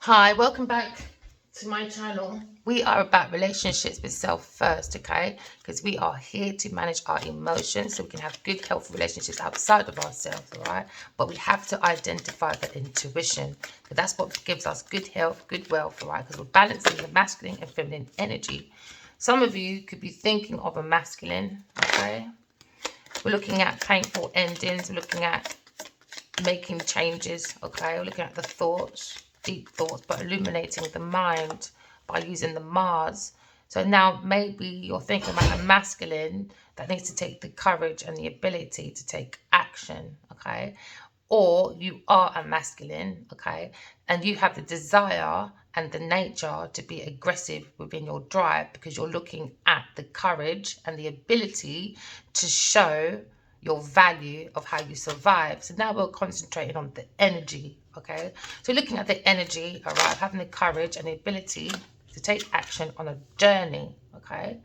Hi, welcome back to my channel. We are about relationships with self first, okay? Because we are here to manage our emotions so we can have good, healthy relationships outside of ourselves, all right? But we have to identify the intuition, because that's what gives us good health, good wealth, all right? Because we're balancing the masculine and feminine energy. Some of you could be thinking of a masculine, okay? We're looking at painful endings. We're looking at making changes, okay? We're looking at the thoughts, deep thoughts, but illuminating the mind by using the Mars. So now maybe you're thinking about a masculine that needs to take the courage and the ability to take action, okay? Or you are a masculine, okay, and you have the desire and the nature to be aggressive within your drive because you're looking at the courage and the ability to show your value of how you survive. So now we're concentrating on the energy, okay? So looking at the energy, all right, having the courage and the ability to take action on a journey, okay?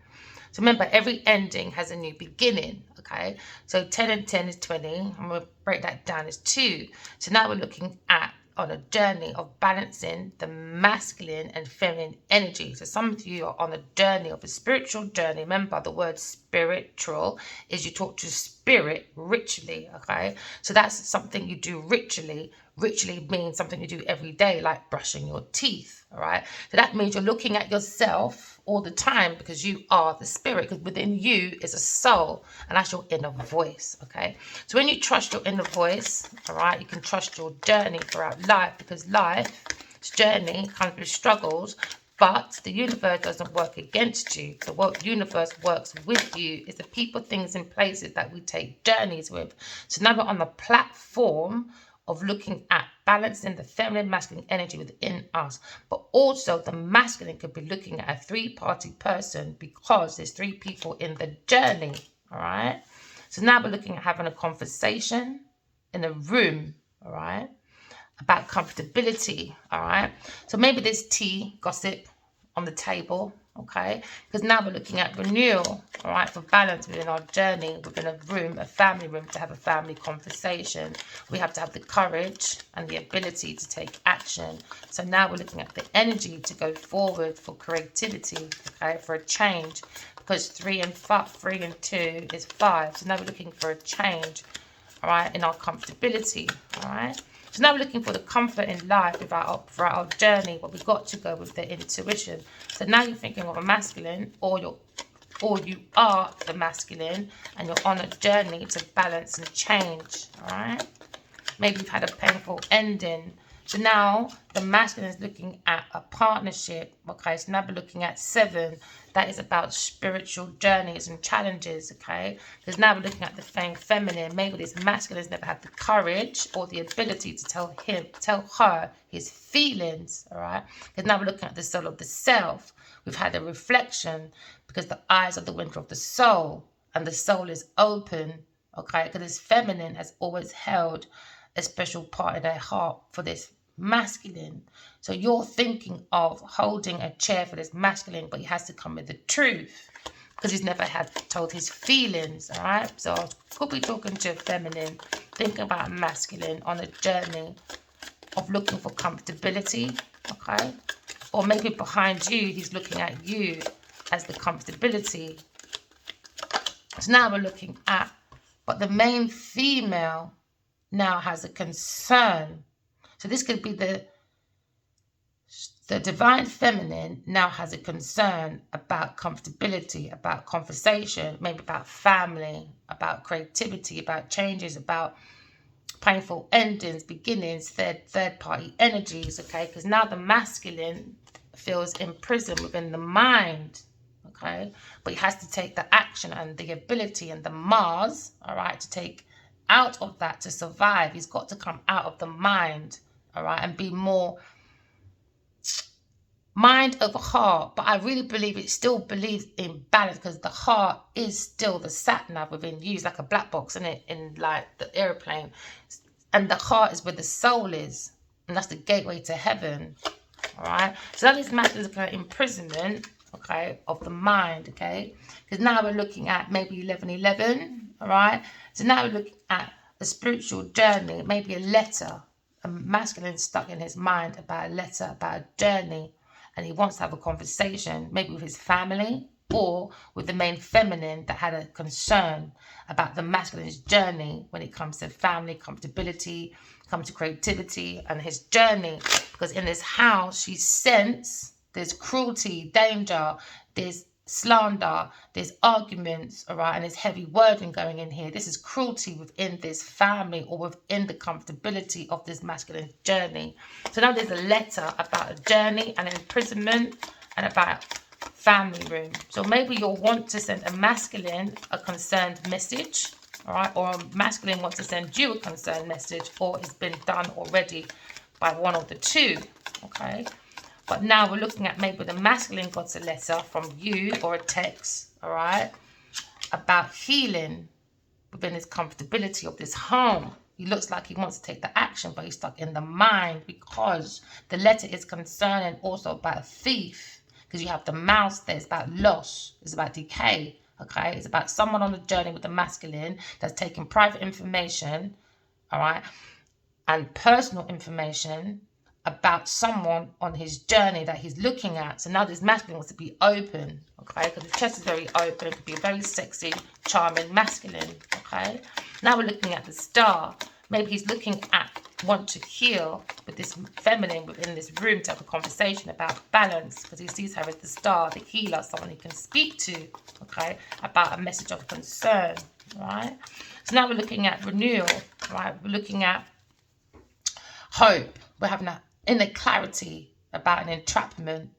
So remember, every ending has a new beginning, okay? So 10 and 10 is 20. I'm going to break that down as 2. So now we're looking at on a journey of balancing the masculine and feminine energy. So some of you are on a journey of a spiritual journey. Remember, the word spiritual is you talk to spirit ritually, okay? So that's something you do ritually. Ritually means something you do every day, like brushing your teeth, all right? So that means you're looking at yourself all the time because you are the spirit, because within you is a soul, and that's your inner voice, okay? So when you trust your inner voice, all right, you can trust your journey throughout life, because life's journey comes with struggles, but the universe doesn't work against you. The universe works with you. It's the people, things, and places that we take journeys with. So now we're on the platform of looking at balancing the feminine masculine energy within us, but also the masculine could be looking at a three-party person because there's 3 people in the journey, all right? So now we're looking at having a conversation in a room, all right, about comfortability, all right? So maybe there's tea, gossip on the table, okay? Because now we're looking at renewal, all right, for balance within our journey, within a room, a family room, to have a family conversation. We have to have the courage and the ability to take action. So now we're looking at the energy to go forward for creativity, okay, for a change, because 3 and 2 is 5. So now we're looking for a change, all right, in our comfortability, all right? So now we're looking for the comfort in life throughout our journey, but we've got to go with the intuition. So now you're thinking of a masculine, or you are the masculine, and you're on a journey to balance and change, all right? Maybe you've had a painful ending. So now the masculine is looking at a partnership, okay? So now we're looking at 7. That is about spiritual journeys and challenges, okay? Because now we're looking at the feminine. Maybe this masculine has never had the courage or the ability to tell her his feelings, all right? Because now we're looking at the soul of the self. We've had a reflection because the eyes are the window of the soul, and the soul is open, okay? Because this feminine has always held a special part in their heart for this masculine. So you're thinking of holding a chair for this masculine, but he has to come with the truth because he's never had told his feelings, all right? So I could be talking to a feminine, thinking about a masculine on a journey of looking for comfortability, okay? Or maybe behind you, he's looking at you as the comfortability. So now we're looking at, but the main female now has a concern. So this could be the divine feminine now has a concern about comfortability, about conversation, maybe about family, about creativity, about changes, about painful endings, beginnings, third party energies, okay? Because now the masculine feels imprisoned within the mind, okay? But he has to take the action and the ability and the Mars, all right, to take out of that to survive. He's got to come out of the mind, all right, and be more mind over heart. But I really believe it still believes in balance, because the heart is still the sat nav within you. It's like a black box, isn't it, in like the airplane, and the heart is where the soul is, and that's the gateway to heaven, all right? So that is matters of imprisonment, okay, of the mind, okay? Because now we're looking at maybe 1111, all right? So now we're looking at a spiritual journey, maybe a letter, a masculine stuck in his mind about a letter, about a journey, and he wants to have a conversation, maybe with his family or with the main feminine that had a concern about the masculine's journey when it comes to family, comfortability, comes to creativity and his journey. Because in this house, she senses there's cruelty, danger, there's slander, there's arguments, all right, and there's heavy wording going in here. This is cruelty within this family or within the comfortability of this masculine journey. So now there's a letter about a journey and imprisonment and about family room. So maybe you'll want to send a masculine a concerned message, all right, or a masculine wants to send you a concerned message, or it's been done already by one of the two, okay? But now we're looking at maybe the masculine got a letter from you or a text, all right, about healing within his comfortability of this home. He looks like he wants to take the action, but he's stuck in the mind because the letter is concerning also about a thief, because you have the mouse there. It's about loss. It's about decay, okay? It's about someone on the journey with the masculine that's taking private information, all right, and personal information about someone on his journey that he's looking at. So now this masculine wants to be open, okay? Because the chest is very open. It could be a very sexy, charming masculine, okay? Now we're looking at the star. Maybe he's looking at want to heal with this feminine within this room to have a conversation about balance, because he sees her as the star, the healer, someone he can speak to, okay, about a message of concern, right? So now we're looking at renewal, right? We're looking at hope. We're having an inner clarity about an entrapment.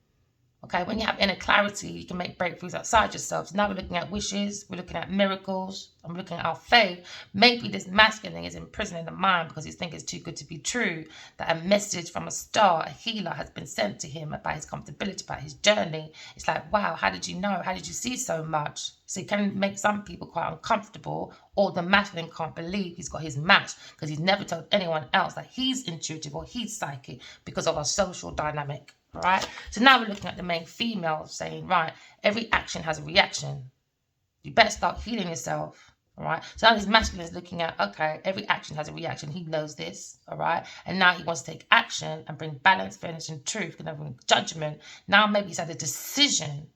Okay, when you have inner clarity, you can make breakthroughs outside yourself. So now we're looking at wishes, we're looking at miracles, and we're looking at our faith. Maybe this masculine is imprisoned in the mind because he's thinking it's too good to be true, that a message from a star, a healer, has been sent to him about his comfortability, about his journey. It's like, wow, how did you know? How did you see so much? So it can make some people quite uncomfortable, or the masculine can't believe he's got his match because he's never told anyone else that he's intuitive or he's psychic because of a social dynamic. All right, so now we're looking at the main female saying, right, every action has a reaction. You better start healing yourself. All right, so now this masculine is looking at, okay, every action has a reaction. He knows this. All right, and now he wants to take action and bring balance, fairness, and truth, and bring judgment. Now maybe he's had a decision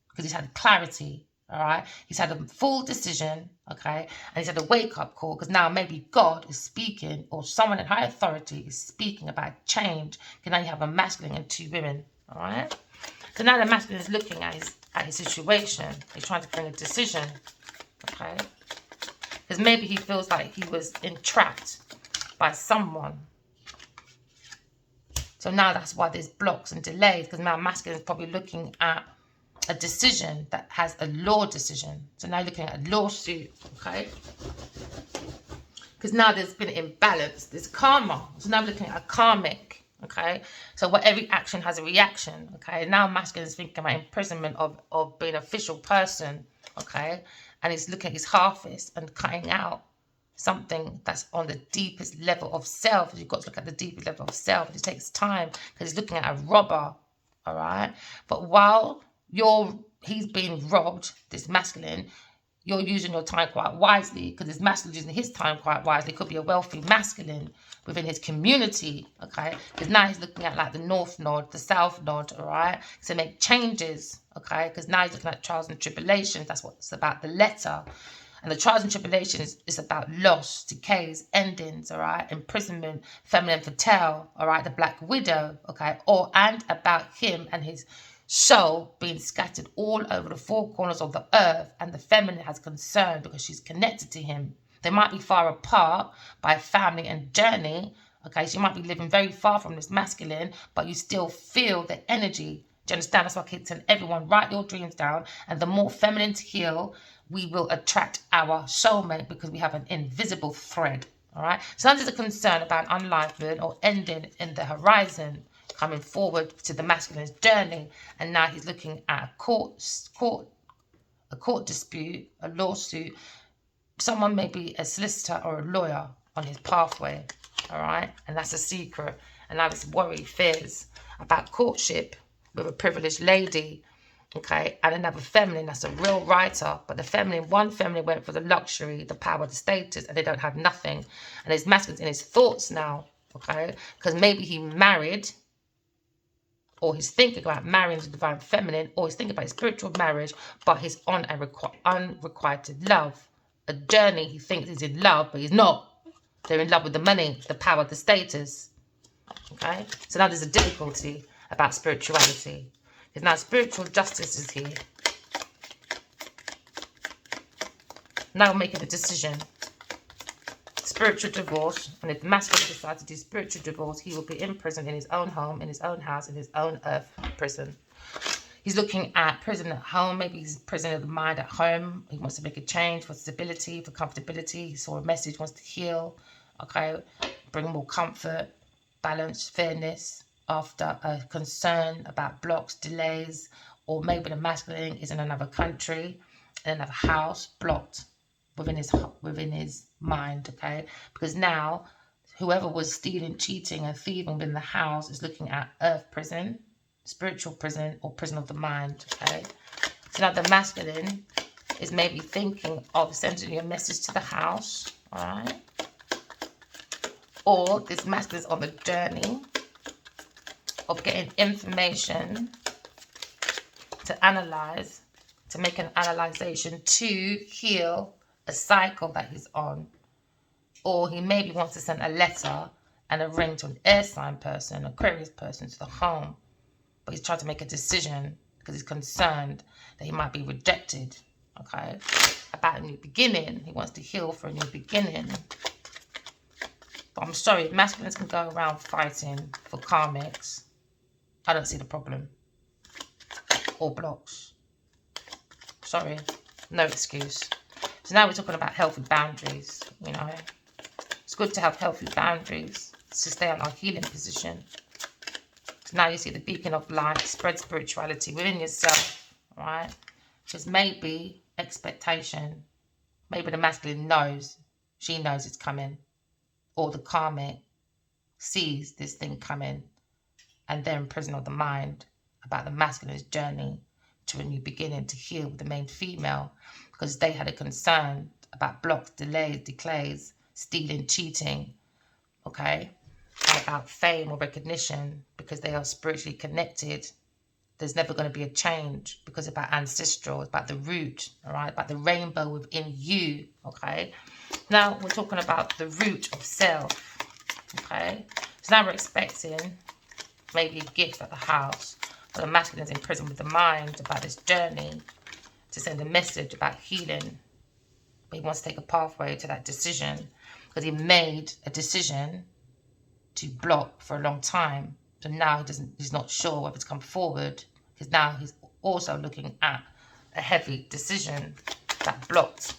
because he's had clarity. All right, he's had a full decision, okay, and he's had a wake-up call because now maybe God is speaking, or someone in high authority is speaking about change. Because now you have a masculine and two women, all right? So now the masculine is looking at his situation. He's trying to bring a decision, okay? Because maybe he feels like he was entrapped by someone. So now that's why there's blocks and delays, because now masculine is probably looking at a decision that has a law decision. So now you're looking at a lawsuit, okay? Because now there's been an imbalance. There's karma. So now we're looking at a karmic, okay? So what every action has a reaction, okay? Now masculine is thinking about imprisonment of being an official person, okay? And he's looking at his harvest and cutting out something that's on the deepest level of self. You've got to look at the deepest level of self. It takes time because he's looking at a robber, all right? But while he's being robbed, this masculine, you're using your time quite wisely, because this masculine using his time quite wisely. It could be a wealthy masculine within his community, okay? Because now he's looking at like the north node, the south node, all right? To make changes, okay? Because now he's looking at trials and tribulations. That's what it's about, the letter. And the trials and tribulations is about loss, decays, endings, all right? Imprisonment, feminine fatale, all right? The black widow, okay? And about him and his soul being scattered all over the four corners of the earth, and the feminine has concern because she's connected to him. They might be far apart by family and journey, okay? So you might be living very far from this masculine, but you still feel the energy. Do you understand? That's why I keep telling everyone, write your dreams down, and the more feminine to heal, we will attract our soulmate, because we have an invisible thread, all right? So that is a concern about unlivening or ending in the horizon, coming forward to the masculine's journey. And now he's looking at a court dispute, a lawsuit. Someone may be a solicitor or a lawyer on his pathway, all right? And that's a secret. And now it's worry, fears about courtship with a privileged lady, okay? And another feminine that's a real writer, but one feminine went for the luxury, the power, the status, and they don't have nothing. And his masculine's in his thoughts now, okay? Because maybe he married, or he's thinking about marrying the divine feminine, or he's thinking about spiritual marriage, but he's on a unrequited love. A journey, he thinks he's in love, but he's not. They're in love with the money, the power, the status. Okay? So now there's a difficulty about spirituality. Because now spiritual justice is here. Now making a decision. Spiritual divorce. And if masculine decides to do spiritual divorce, he will be in prison in his own home, in his own house, in his own earth prison. He's looking at prison at home. Maybe he's prison of the mind at home. He wants to make a change for stability, for comfortability. He saw a message, wants to heal. Okay, bring more comfort, balance, fairness after a concern about blocks, delays, or maybe the masculine is in another country, in another house, blocked within his mind. Okay, because now whoever was stealing, cheating, and thieving within the house is looking at earth prison, spiritual prison, or prison of the mind. Okay, so now the masculine is maybe thinking of sending a message to the house. All right. Or this masculine is on the journey of getting information to analyze, to make an analyzation to heal a cycle that he's on. Or he maybe wants to send a letter and a ring to an air sign person, Aquarius person, to the home. But he's trying to make a decision because he's concerned that he might be rejected. Okay? About a new beginning. He wants to heal for a new beginning. But I'm sorry, masculines can go around fighting for karmics. I don't see the problem. Or blocks. Sorry, no excuse. So now we're talking about healthy boundaries, you know. It's good to have healthy boundaries to stay on our healing position. So now you see the beacon of light, spread spirituality within yourself, right? Because maybe expectation, maybe the masculine knows, she knows it's coming. Or the karmic sees this thing coming and they're in prison of the mind about the masculine's journey to a new beginning to heal with the main female because they had a concern about blocks, delays, declays, stealing, cheating, okay, and about fame or recognition because they are spiritually connected. There's never going to be a change because it's about ancestral, it's about the root, all right, about the rainbow within you, okay. Now we're talking about the root of self, okay. So now we're expecting maybe a gift at the house, or the masculine is in prison with the mind about this journey to send a message about healing. But he wants to take a pathway to that decision because he made a decision to block for a long time. So now he's not sure whether to come forward because now he's also looking at a heavy decision that blocked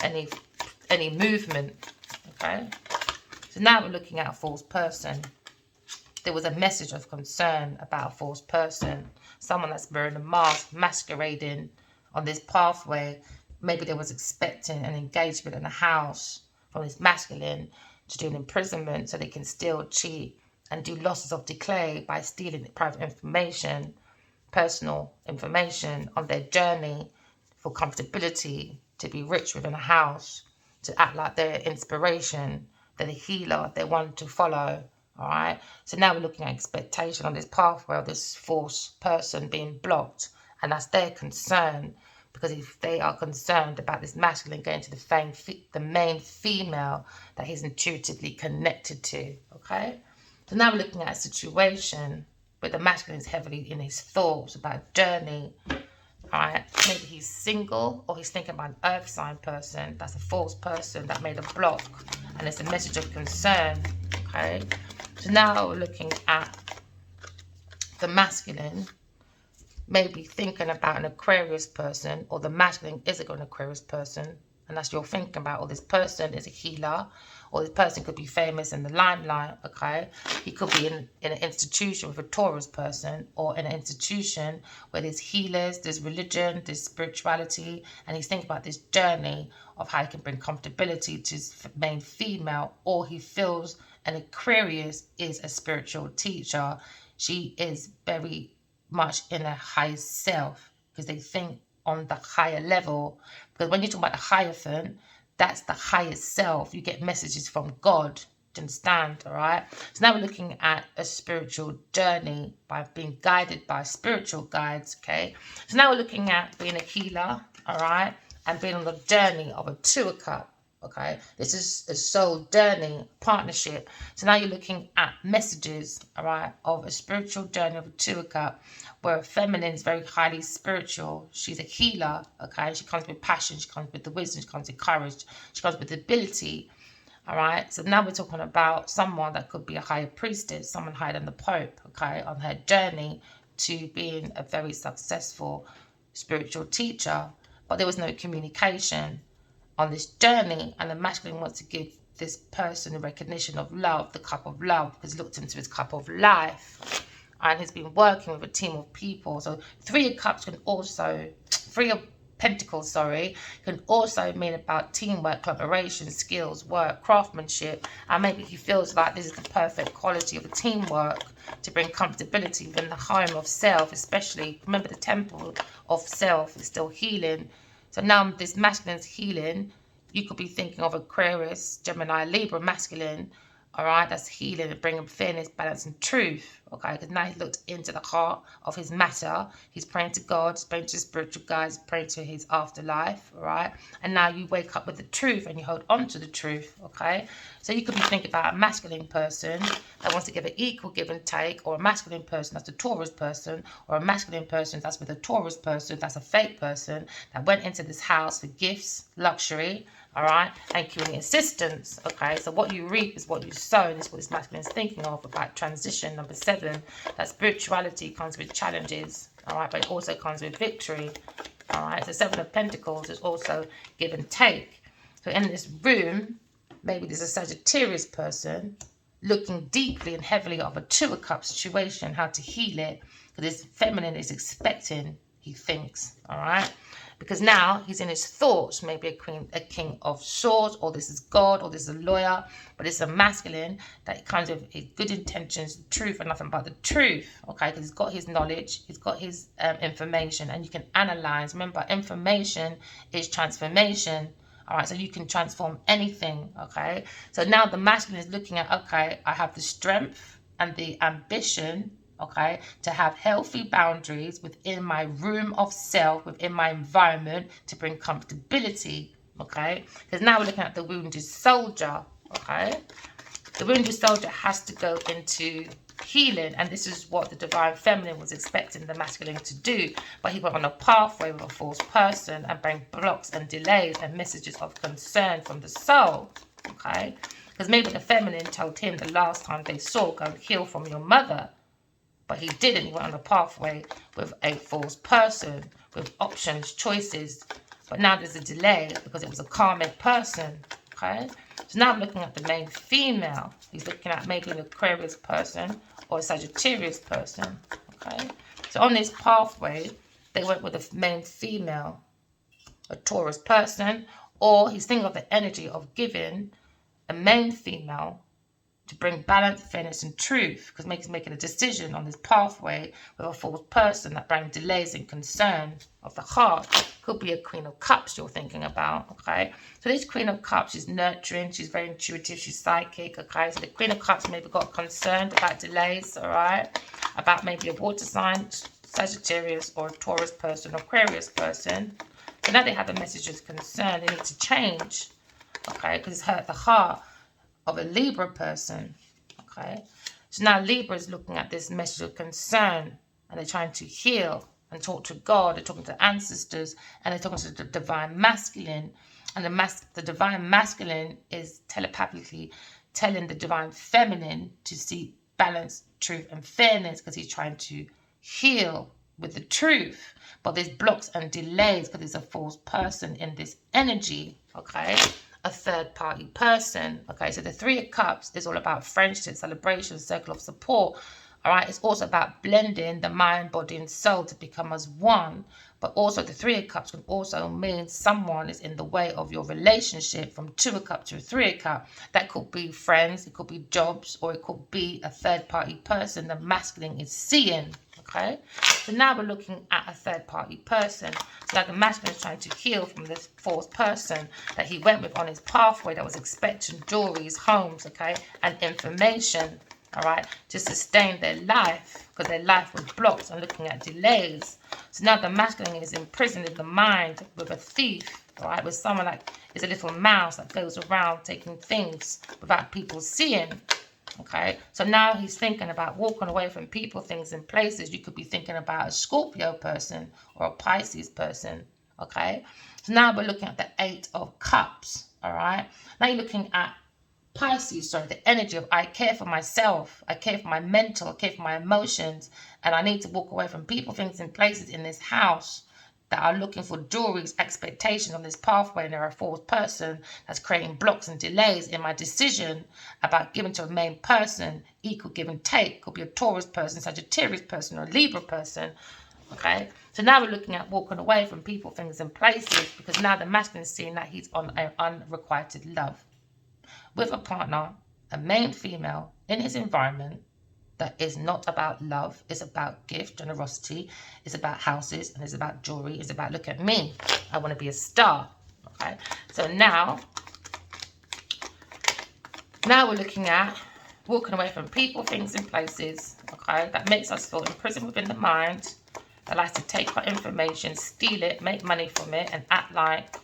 any movement, okay? So now we're looking at a false person. There was a message of concern about a false person, someone that's wearing a mask, masquerading on this pathway. Maybe they was expecting an engagement in a house from this masculine to do an imprisonment so they can still cheat and do losses of decay by stealing private information, personal information on their journey for comfortability, to be rich within a house, to act like they're inspiration, they're the healer, they want to follow, all right? So now we're looking at expectation on this pathway of this false person being blocked, and that's their concern, because if they are concerned about this masculine going to the main female that he's intuitively connected to, okay? So now we're looking at a situation where the masculine is heavily in his thoughts about journey. Alright, maybe he's single or he's thinking about an earth sign person. That's a false person that made a block and it's a message of concern. Okay, so now we're looking at the masculine, maybe thinking about an Aquarius person, or the masculine is an Aquarius person, and that's you're thinking about, or this person is a healer, or this person could be famous in the limelight, okay? He could be in an institution with a Taurus person, or in an institution where there's healers, there's religion, there's spirituality, and he's thinking about this journey of how he can bring comfortability to his main female, or he feels an Aquarius is a spiritual teacher. She is very much in a higher self because they think on the higher level. Because when you talk about the Hierophant, that's the highest self. You get messages from God, Do you understand? All right. So now we're looking at a spiritual journey by being guided by spiritual guides. Okay. So now we're looking at being a healer. All right. And being on the journey of a 2 of Cups. Okay. This is a soul journey partnership. So now you're looking at messages. All right. Of a spiritual journey of a 2 of Cups, where a feminine is very highly spiritual. She's a healer. Okay. She comes with passion. She comes with the wisdom. She comes with courage. She comes with ability. All right, so now we're talking about someone that could be a higher priestess, someone higher than the Pope, okay, on her journey to being a very successful spiritual teacher. But there was no communication on this journey, and the masculine wants to give this person a recognition of love, the cup of love, because he looked into his cup of life, and he's been working with a team of people. So 3 of Cups can also, 3 of Pentacles, can also mean about teamwork, collaboration, skills, work, craftsmanship, and maybe he feels like this is the perfect quality of a teamwork to bring comfortability within the home of self, especially, remember the temple of self is still healing. So now this masculine's healing, you could be thinking of Aquarius, Gemini, Libra, masculine, all right, that's healing and bringing fairness, balance, and truth. Okay, because now he's looked into the heart of his matter. He's praying to God, he's praying to his spiritual guides, praying to his afterlife. All right, and now you wake up with the truth and you hold on to the truth. Okay, so you could be thinking about a masculine person that wants to give an equal give and take, or a masculine person that's a Taurus person, or a masculine person that's with a Taurus person that's a fake person that went into this house for gifts, luxury. All right, and giving assistance. Okay, so what you reap is what you sow. And this is what this masculine is thinking of about transition. Number 7, that spirituality comes with challenges. All right, but it also comes with victory. All right, so 7 of Pentacles is also give and take. So in this room, maybe there's a Sagittarius person looking deeply and heavily of a 2 of Cups situation, how to heal it. Because this feminine is expecting, he thinks. All right. Because now he's in his thoughts, maybe a king of swords, or this is God, or this is a lawyer, but it's a masculine that comes with good intentions, truth, and nothing but the truth, okay? Because he's got his knowledge, he's got his information, and you can analyze. Remember, information is transformation, all right? So you can transform anything, okay? So now the masculine is looking at, okay, I have the strength and the ambition, okay, to have healthy boundaries within my room of self, within my environment, to bring comfortability, okay? Because now we're looking at the wounded soldier, okay? The wounded soldier has to go into healing, and this is what the divine feminine was expecting the masculine to do, but he went on a pathway with a false person and bring blocks and delays and messages of concern from the soul, okay? Because maybe the feminine told him the last time they saw, go and heal from your mother. But he didn't. He went on a pathway with a false person, with options, choices. But now there's a delay because it was a karmic person, okay? So now I'm looking at the main female. He's looking at maybe an Aquarius person or a Sagittarius person, okay? So on this pathway, they went with the main female, a Taurus person, or he's thinking of the energy of giving a main female to bring balance, fairness, and truth, because he's making a decision on this pathway with a false person that brings delays and concern of the heart. Could be a Queen of Cups you're thinking about, okay? So this Queen of Cups is nurturing, she's very intuitive, she's psychic, okay? So the Queen of Cups maybe got concerned about delays, all right? About maybe a water sign, Sagittarius, or a Taurus person, or Aquarius person. So now they have a message of concern, they need to change, okay? Because it's hurt the heart of a Libra person, okay? So now Libra is looking at this message of concern, and they're trying to heal and talk to God, they're talking to ancestors, and they're talking to the divine masculine, and the divine masculine is telepathically telling the divine feminine to seek balance, truth, and fairness, because he's trying to heal with the truth. But there's blocks and delays because there's a false person in this energy, okay? A third party person, okay? So the 3 of Cups is all about friendship, celebration, circle of support, all right? It's also about blending the mind, body, and soul to become as one. But also the 3 of Cups can also mean someone is in the way of your relationship, from 2 of Cups to a 3 of Cups. That could be friends, it could be jobs, or it could be a third party person the masculine is seeing, Okay, so now we're looking at a third-party person. So that the masculine is trying to heal from this fourth person that he went with on his pathway that was expecting jewelries, homes, okay, and information, all right, to sustain their life, because their life was blocked and looking at delays. So now the masculine is imprisoned in the mind with a thief, all right, with someone that is a little mouse that goes around taking things without people seeing. Okay, so now he's thinking about walking away from people, things, and places. You could be thinking about a Scorpio person or a Pisces person. Okay, so now we're looking at the Eight of Cups. All right, now you're looking at Pisces, sorry, the energy of I care for myself, I care for my mental, I care for my emotions, and I need to walk away from people, things, and places in this house that are looking for jewelry's expectation on this pathway, and they're a fourth person that's creating blocks and delays in my decision about giving to a main person. Equal give and take. Could be a Taurus person, Sagittarius person, or a Libra person. Okay, so now we're looking at walking away from people, things, and places, because now the masculine is seeing that he's on an unrequited love with a partner, a male, female, in his environment that is not about love. It's about gift, generosity. It's about houses, and it's about jewelry. It's about, look at me, I want to be a star. Okay, so now we're looking at walking away from people, things, and places, okay, that makes us feel imprisoned within the mind, that likes to take our information, steal it, make money from it, and act like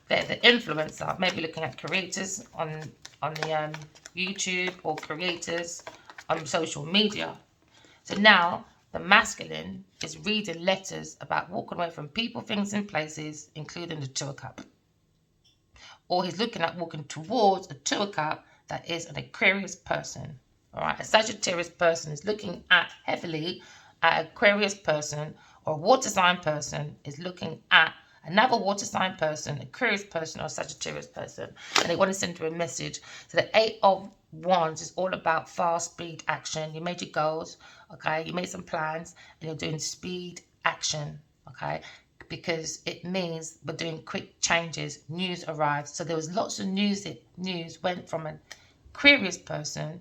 they're the influencer. Maybe looking at creators on the YouTube, or creators on social media. So now the masculine is reading letters about walking away from people, things, and places, including the Two of Cups. Or he's looking at walking towards a Two of Cups that is an Aquarius person. All right, a Sagittarius person is looking at heavily at Aquarius person, or a water sign person is looking at another water sign person, Aquarius person, or Sagittarius person, and they want to send you a message. So the Eight of Wands is all about fast speed action. You made your goals, okay, you made some plans, and you're doing speed action, okay, because it means we're doing quick changes. News arrives. So there was lots of news. News went from an Aquarius person,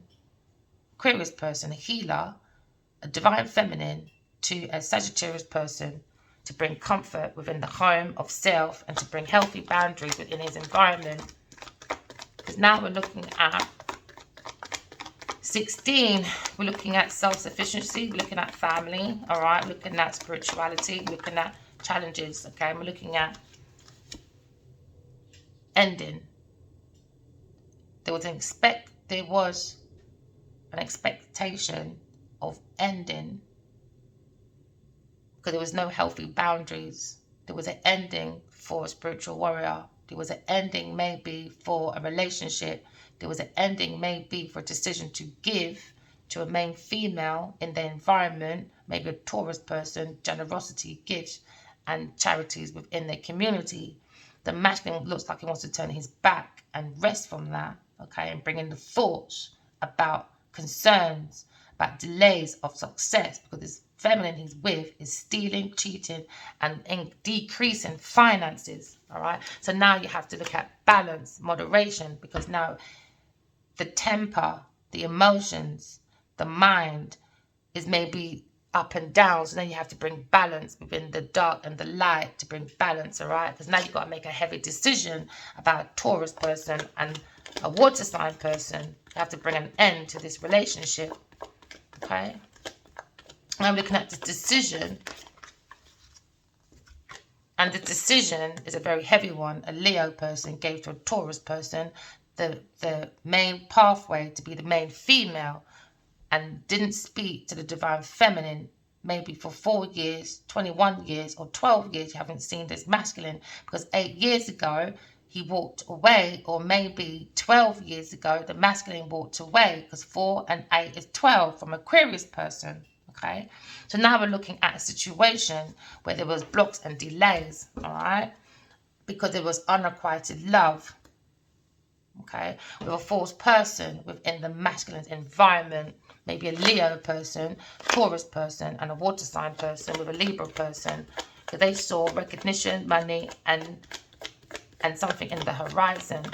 a healer, a divine feminine, to a Sagittarius person, to bring comfort within the home of self and to bring healthy boundaries within his environment. Because now we're looking at 16, we're looking at self-sufficiency, we're looking at family, all right, we're looking at spirituality, we're looking at challenges, okay, and we're looking at ending. There was an expectation of ending, because there was no healthy boundaries. There was an ending for a spiritual warrior. There was an ending maybe for a relationship. There was an ending maybe for a decision to give to a main female in their environment, maybe a Taurus person, generosity, gifts, and charities within their community. The masculine looks like he wants to turn his back and rest from that, okay, and bring in the thoughts about concerns, about delays of success, because this feminine he's with is stealing, cheating, and decreasing finances, all right? So now you have to look at balance, moderation, because now the temper, the emotions, the mind is maybe up and down. So then you have to bring balance within the dark and the light to bring balance, all right? Because now you've got to make a heavy decision about a Taurus person and a water sign person. You have to bring an end to this relationship, okay? I'm looking at the decision, and the decision is a very heavy one. A Leo person gave to a Taurus person the main pathway to be the main female, and didn't speak to the divine feminine maybe for 4 years, 21 years, or 12 years. You haven't seen this masculine, because 8 years ago he walked away, or maybe 12 years ago the masculine walked away, because 4 and 8 is 12 from Aquarius person. Okay, so now we're looking at a situation where there was blocks and delays, all right, because there was unrequited love, okay, with a false person within the masculine environment, maybe a Leo person, Taurus person, and a water sign person with a Libra person, because they saw recognition, money, and something in the horizon.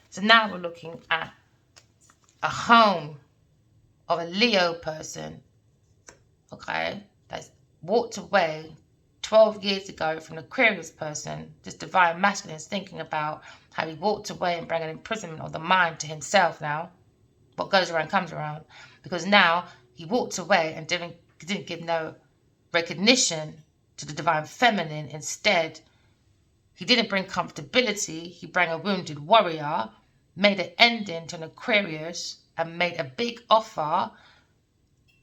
So now we're looking at a home of a Leo person, okay, that's walked away 12 years ago from the Aquarius person, this divine masculine is thinking about how he walked away and bringing imprisonment of the mind to himself now. What goes around comes around. Because now he walked away and didn't give no recognition to the divine feminine. Instead, he didn't bring comfortability. He brought a wounded warrior, made an ending to an Aquarius, and made a big offer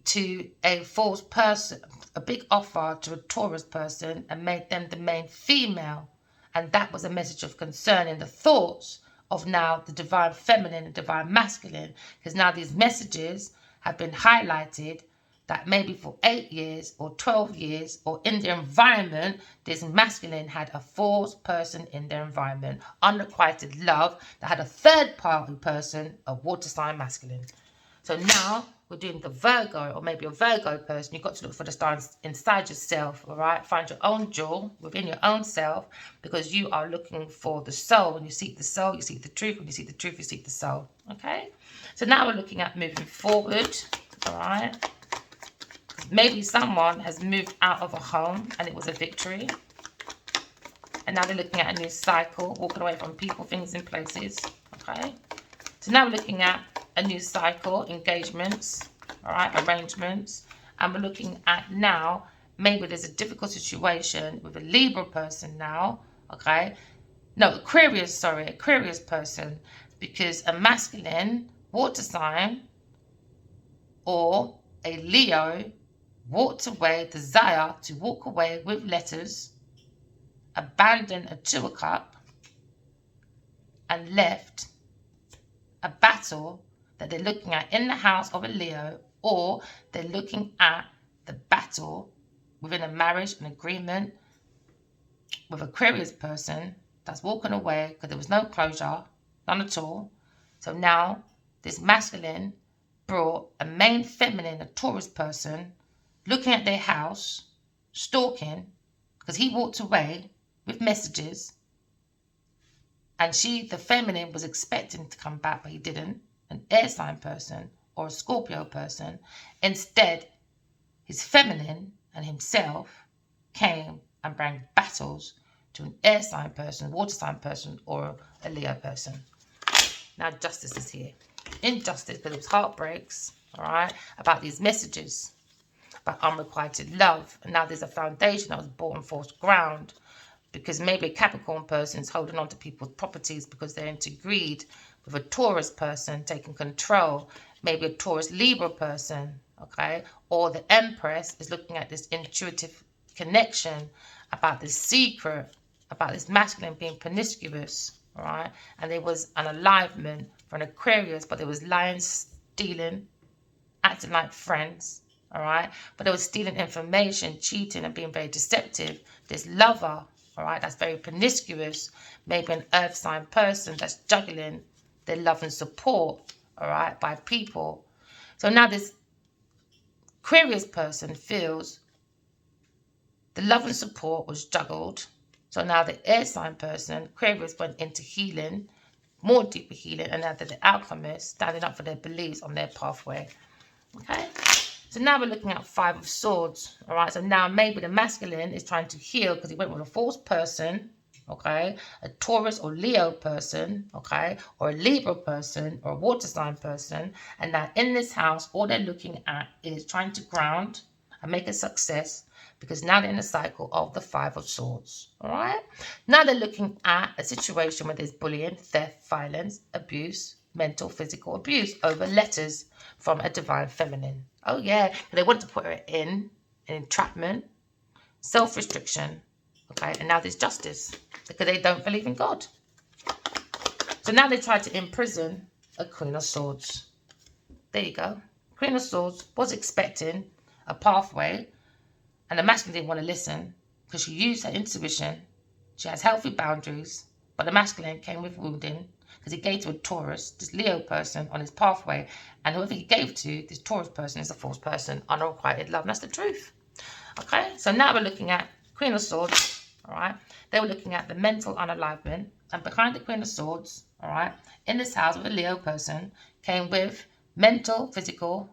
to a false person, a big offer to a Taurus person, and made them the main female. And that was a message of concern in the thoughts of now the divine feminine and divine masculine, because now these messages have been highlighted that maybe for 8 years or 12 years or in their environment, this masculine had a false person in their environment, unrequited love that had a third party person, a water sign masculine. So now we're doing the Virgo, or maybe a Virgo person. You've got to look for the stars inside yourself, all right? Find your own jewel within your own self, because you are looking for the soul. When you seek the soul, you seek the truth. When you seek the truth, you seek the soul, okay? So now we're looking at moving forward, all right? Maybe someone has moved out of a home and it was a victory. And now they're looking at a new cycle, walking away from people, things, and places, okay? So now we're looking at a new cycle, engagements, all right, arrangements. And we're looking at now, maybe there's a difficult situation with a Libra person now, okay? No, Aquarius person, because a masculine water sign or a Leo walked away, desire to walk away with letters, abandon a 2 of Cup, and left a battle that they're looking at in the house of a Leo, or they're looking at the battle within a marriage, an agreement with an Aquarius person that's walking away because there was no closure, none at all. So now this masculine brought a main feminine, a Taurus person, looking at their house, stalking, because he walked away with messages, and she, the feminine, was expecting to come back, but he didn't. An air sign person or a Scorpio person. Instead, his feminine and himself came and brought battles to an air sign person, water sign person, or a Leo person. Now justice is here. Injustice, because it was heartbreaks, all right, about these messages, about unrequited love. And now there's a foundation that was bought on false ground, because maybe a Capricorn person is holding on to people's properties because they're into greed, with a Taurus person taking control, maybe a Taurus Libra person, okay? Or the Empress is looking at this intuitive connection about this secret, about this masculine being promiscuous, all right? And there was an alignment for an Aquarius, but there was lying, stealing, acting like friends, all right? But they were stealing information, cheating, and being very deceptive. This lover, all right, that's very promiscuous, maybe an earth sign person that's juggling their love and support, all right, by people. So now this Aquarius person feels the love and support was juggled. So now the air sign person, Aquarius, went into healing, more deeper healing, and now they're the alchemist, standing up for their beliefs on their pathway. Okay? So now we're looking at 5 of Swords. All right? So now maybe the masculine is trying to heal because he went with a false person, okay? A Taurus or Leo person, okay? Or a Libra person or a water sign person. And now in this house, all they're looking at is trying to ground and make a success, because now they're in a cycle of the 5 of Swords, all right? Now they're looking at a situation where there's bullying, theft, violence, abuse, mental, physical abuse over letters from a divine feminine. Oh, yeah, they want to put her in an entrapment, self-restriction, okay? And now there's justice because they don't believe in God. So now they try to imprison a Queen of Swords. There you go. Queen of Swords was expecting a pathway, and the masculine didn't want to listen because she used her intuition. She has healthy boundaries, but the masculine came with wounding because he gave to a Taurus, this Leo person, on his pathway, and whoever he gave to, this Taurus person, is a false person, unrequited love, and that's the truth. Okay, so now we're looking at Queen of Swords, all right? They were looking at the mental unalignment, and behind the Queen of Swords, all right, in this house with a Leo person, came with mental, physical,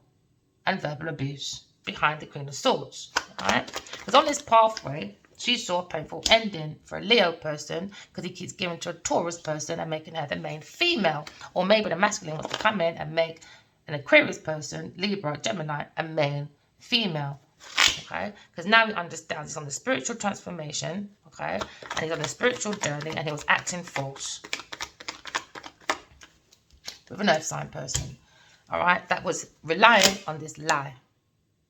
and verbal abuse. behind the Queen of Swords, right? Because on this pathway, she saw a painful ending for a Leo person because he keeps giving to a Taurus person and making her the main female. Or maybe the masculine wants to come in and make an Aquarius person, Libra, Gemini, a main female. Okay, because now he understands he's on the spiritual transformation, okay, and he's on the spiritual journey, and he was acting false with an earth sign person, all right, that was relying on this lie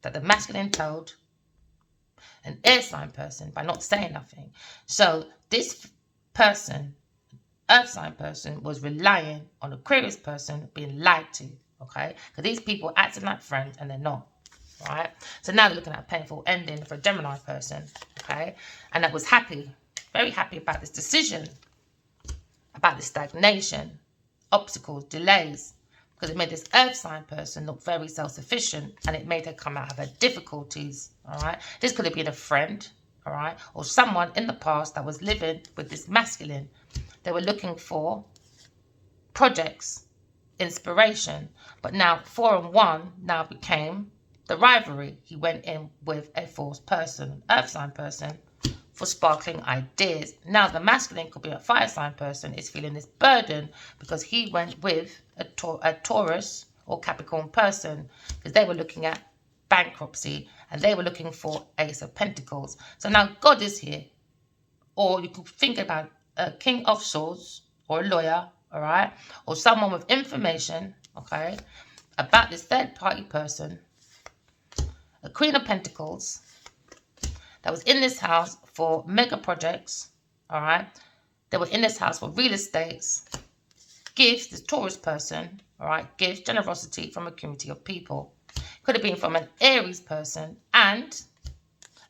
that the masculine told an air sign person by not saying nothing. So this person, earth sign person, was relying on Aquarius person being lied to, okay, because these people acting like friends and they're not. Right, so now they're looking at a painful ending for a Gemini person, okay, and that was happy, very happy about this decision, about the stagnation, obstacles, delays, because it made this earth sign person look very self-sufficient, and it made her come out of her difficulties. All right, this could have been a friend, all right, or someone in the past that was living with this masculine. They were looking for projects, inspiration, but now 4 and 1 now became the rivalry. He went in with a false person, earth sign person, for sparkling ideas. Now the masculine could be a fire sign person, is feeling this burden because he went with a Taurus or Capricorn person because they were looking at bankruptcy and they were looking for Ace of Pentacles. So now God is here. Or you could think about a King of Swords or a lawyer, all right, or someone with information, okay, about this third party person. A Queen of Pentacles that was in this house for mega projects, all right? They were in this house for real estates, gifts, this Taurus person, all right? Gifts, generosity from a community of people. Could have been from an Aries person and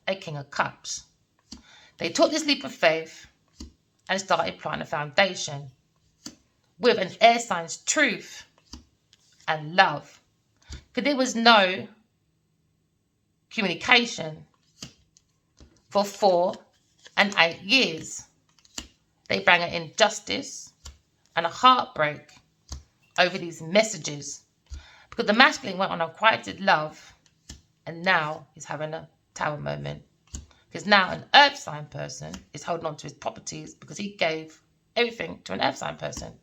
a King of Cups. They took this leap of faith and started planting a foundation with an air sign's truth and love. Because there was no communication for 4 and 8 years. They bring an injustice and a heartbreak over these messages because the masculine went on unquieted love and now he's having a tower moment because now an earth sign person is holding on to his properties because he gave everything to an earth sign person,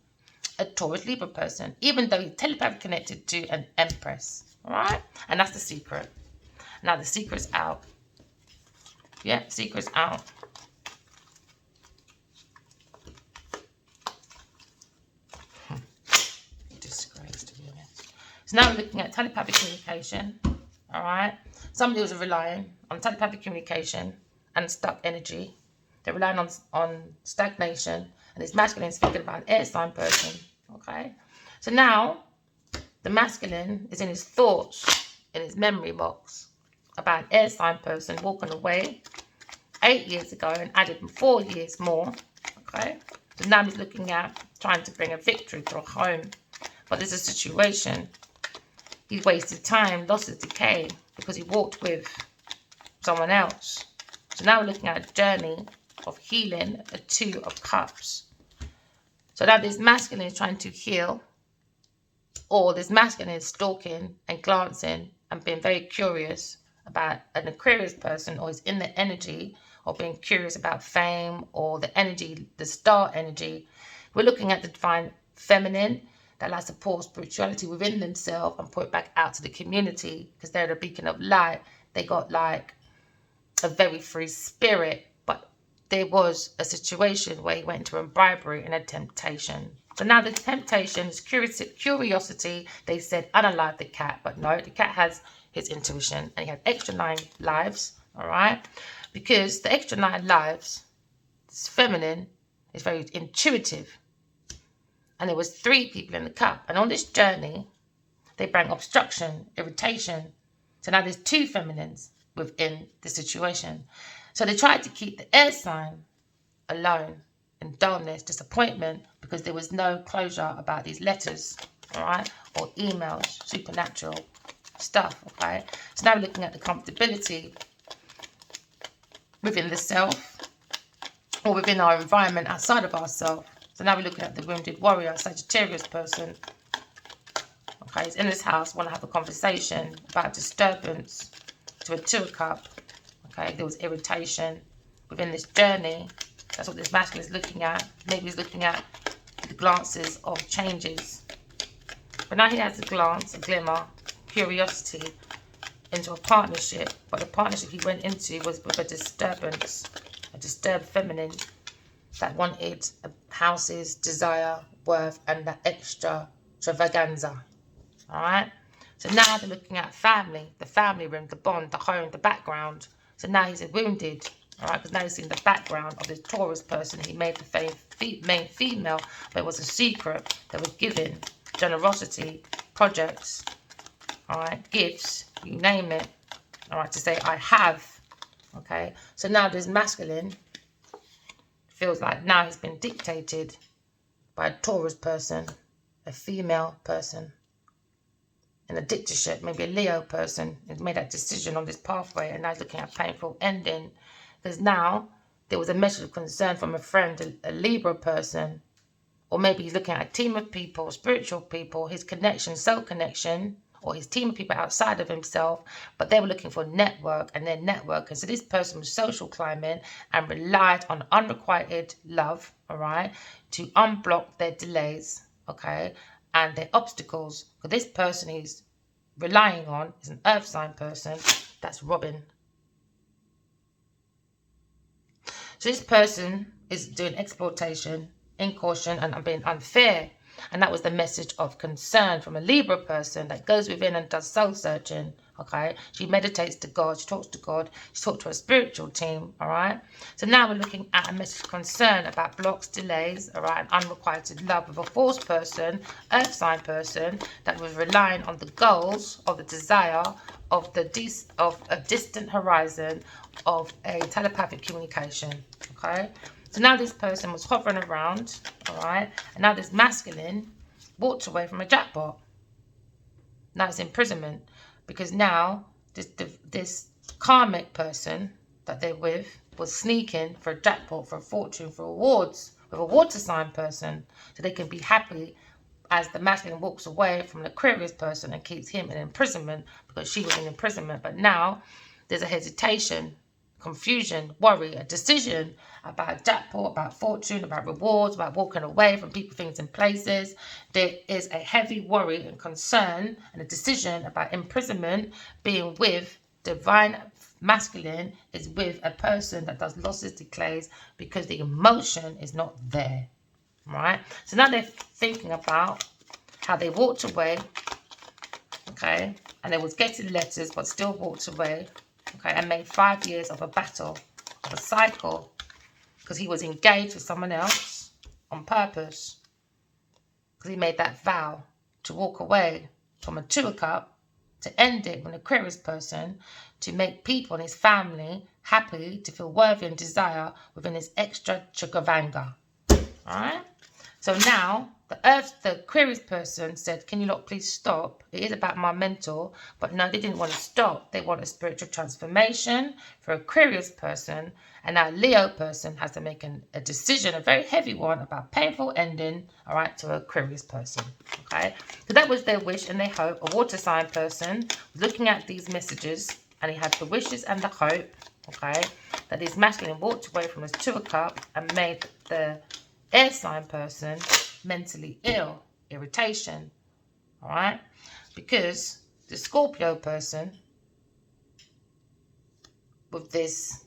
a Taurus Libra person, even though he's telepathically connected to an Empress, all right? And that's the secret. Now the secret's out. Yeah, secret's out. Disgrace, to be honest. So now we're looking at telepathic communication. All right. Somebody was relying on telepathic communication and stuck energy. They're relying on stagnation. And this masculine is thinking about an air sign person. Okay. So now the masculine is in his thoughts, in his memory box, about an air sign person walking away 8 years ago and added 4 years more. Okay, so now he's looking at trying to bring a victory to a home, but there's a situation. He wasted time, lost his decay because he walked with someone else. So now we're looking at a journey of healing, a 2 of Cups. So now this masculine is trying to heal, or this masculine is stalking and glancing and being very curious about an Aquarius person, or is in the energy or being curious about fame or the energy, the star energy. We're looking at the divine feminine that likes to pour spirituality within themselves and pour it back out to the community because they're the beacon of light. They got like a very free spirit, but there was a situation where he went into a bribery and a temptation. So now the temptation is curiosity. They said unalive the cat, but no, the cat has his intuition and he had extra 9 lives, all right? Because the extra 9 lives, this feminine, is very intuitive. And there was 3 people in the cup. And on this journey, they bring obstruction, irritation. So now there's 2 feminines within the situation. So they tried to keep the air sign alone in dullness, disappointment, because there was no closure about these letters, all right, or emails, supernatural stuff, okay? So now we're looking at the comfortability within the self or within our environment outside of ourselves. So now we're looking at the wounded warrior, Sagittarius person. Okay, he's in this house, want to have a conversation about disturbance to a 2 of Cups. Okay, there was irritation within this journey. That's what this masculine is looking at. Maybe he's looking at the glances of changes. But now he has a glance, a glimmer, curiosity into a partnership. But the partnership he went into was with a disturbance, a disturbed feminine that wanted houses, desire, worth, and that extravaganza. Alright? So now they're looking at family, the family room, the bond, the home, the background. So now he's wounded. Alright, because now he's seen the background of this Taurus person. He made the main female, but it was a secret that was given. Generosity, projects, alright, gifts, you name it. Alright, to say I have. Okay, so now this masculine feels like now he's been dictated by a Taurus person, a female person, in a dictatorship, maybe a Leo person has made that decision on this pathway, and now he's looking at painful ending. Because now there was a message of concern from a friend, a Libra person, or maybe he's looking at a team of people, spiritual people, his connection, soul connection, or his team of people outside of himself, but they were looking for network and their network. And so this person was social climbing and relied on unrequited love, all right, to unblock their delays, okay, and their obstacles. Because this person he's relying on is an earth sign person. That's Robin. So this person is doing exploitation, incaution, and being unfair. And that was the message of concern from a Libra person that goes within and does soul searching. Okay, she meditates to God, she talks to God, she talks to a spiritual team. All right, so now we're looking at a message of concern about blocks, delays, all right, and unrequited love of a false person, earth sign person that was relying on the goals of the desire of a distant horizon of a telepathic communication. Okay, so now this person was hovering around, all right, and now this masculine walked away from a jackpot. Now it's imprisonment, because now this karmic person that they're with was sneaking for a jackpot, for a fortune, for awards with a water sign person, so they can be happy as the masculine walks away from the Aquarius person and keeps him in imprisonment, because she was in imprisonment. But now there's a hesitation, confusion, worry, a decision about jackpot, about fortune, about rewards, about walking away from people, things, and places. There is a heavy worry and concern and a decision about imprisonment. Being with divine masculine is with a person that does losses, declares, because the emotion is not there. Right? So now they're thinking about how they walked away, okay, and they was getting letters but still walked away, okay, and made 5 years of a battle, of a cycle, because he was engaged with someone else on purpose, because he made that vow to walk away from a 2 of Cups, to end it with an Aquarius person, to make people in his family happy, to feel worthy and desire within his extravaganza. Alright? So now the Aquarius person said, can you not please stop? It is about my mentor. But no, they didn't want to stop. They want a spiritual transformation for Aquarius person. And now Leo person has to make a decision, a very heavy one, about painful ending, all right, to Aquarius person. Okay. So that was their wish and their hope. A water sign person looking at these messages, and he had the wishes and the hope, okay, that his masculine walked away from his 2 of Cups and made the air sign person mentally ill, irritation, all right, because the Scorpio person with this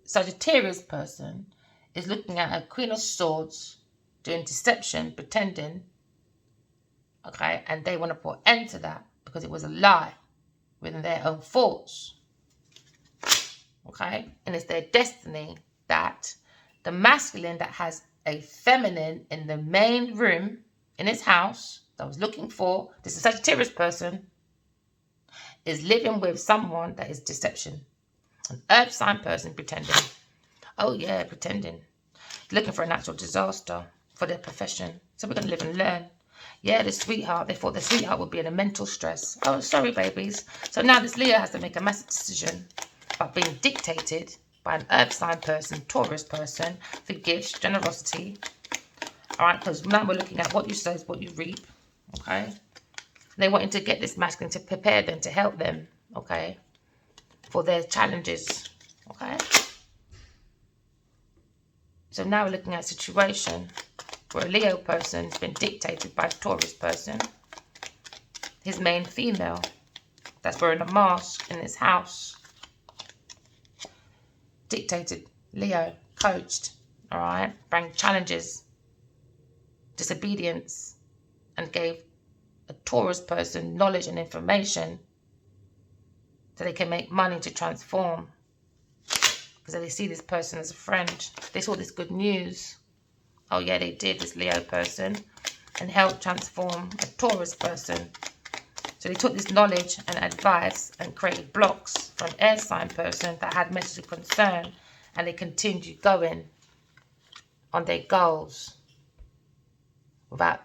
Sagittarius person is looking at a Queen of Swords doing deception, pretending, okay, and they want to put end to that because it was a lie within their own thoughts, okay, and it's their destiny that the masculine that has a feminine in the main room in his house that was looking for, this is a Sagittarius person, is living with someone that is deception. An earth sign person pretending. Oh yeah, pretending. Looking for a natural disaster for their profession. So we're going to live and learn. Yeah, the sweetheart. They thought the sweetheart would be in a mental stress. Oh, sorry, babies. So now this Leo has to make a massive decision about being dictated by an earth sign person, Taurus person, for gifts, generosity. All right, because now we're looking at what you sow is what you reap. Okay. They wanted to get this masculine to prepare them, to help them. Okay. for their challenges. Okay. So now we're looking at a situation where a Leo person has been dictated by a Taurus person. His main female that's wearing a mask in his house dictated Leo, coached, all right, bring challenges, disobedience, and gave a Taurus person knowledge and information so they can make money to transform, because they see this person as a friend. They saw this good news. Oh yeah, they did, this Leo person, and helped transform a Taurus person. So they took this knowledge and advice and created blocks for an air sign person that had messages of concern, and they continued going on their goals without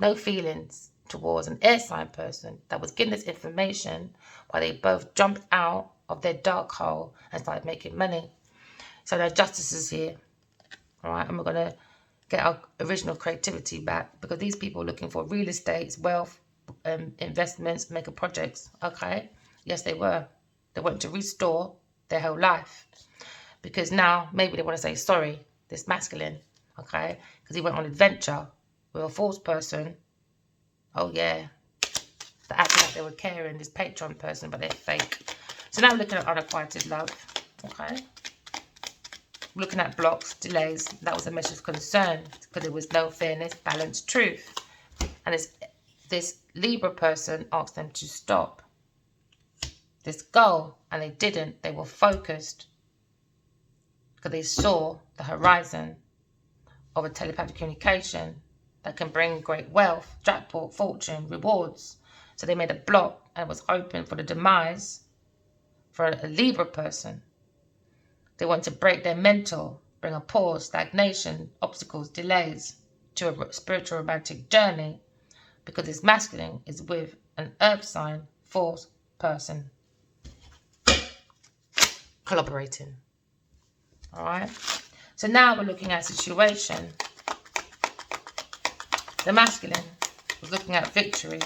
no feelings towards an air sign person that was given this information, while they both jumped out of their dark hole and started making money. So there are justices here, all right, and we're going to get our original creativity back, because these people are looking for real estate, wealth, investments, mega projects. Okay, yes, they were. They wanted to restore their whole life, because now maybe they want to say sorry, this masculine, okay, because he went on adventure with a false person. Oh yeah, they acted like they were caring, this patron person, but they're fake. So now we're looking at unrequited love. Okay, looking at blocks, delays. That was a message of concern, because there was no fairness, balance, truth. And this Libra person asked them to stop this goal, and they didn't. They were focused because they saw the horizon of a telepathic communication that can bring great wealth, jackpot, fortune, rewards. So they made a block and was open for the demise for a Libra person. They want to break their mental, bring a pause, stagnation, obstacles, delays to a spiritual romantic journey, because this masculine is with an earth sign force person collaborating. All right. So now we're looking at a situation. The masculine was looking at victory,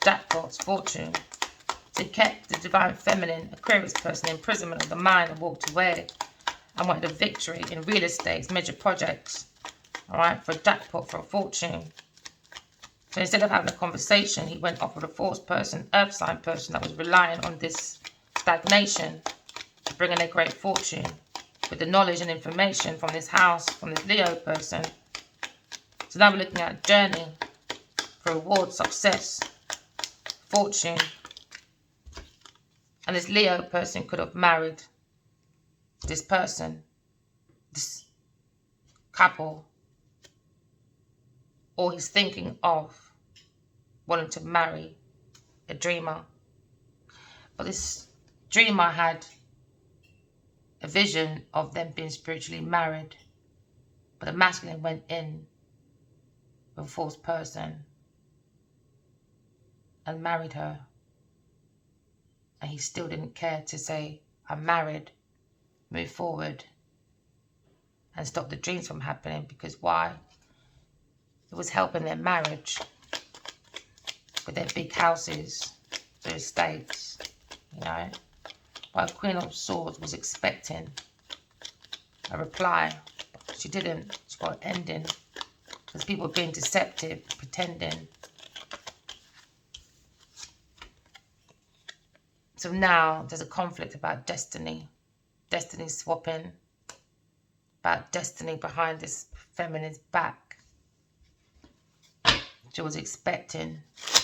jackpots, fortune. So he kept the divine feminine Aquarius person in imprisonment of the mind and walked away, and wanted a victory in real estate, major projects. All right, for a jackpot, for a fortune. So instead of having a conversation, he went off with a false person, earth sign person that was relying on this stagnation to bring in a great fortune with the knowledge and information from this house, from this Leo person. So now we're looking at a journey for reward, success, fortune. And this Leo person could have married this person, this couple, or he's thinking of wanting to marry a dreamer. But this dreamer had a vision of them being spiritually married, but the masculine went in with a false person and married her, and he still didn't care to say, I'm married, move forward and stop the dreams from happening. Because why? It was helping their marriage with their big houses, their estates, you know. While Queen of Swords was expecting a reply, she didn't. She got an ending, because people were being deceptive, pretending. So now there's a conflict about destiny, destiny swapping, about destiny behind this feminine's back. She was expecting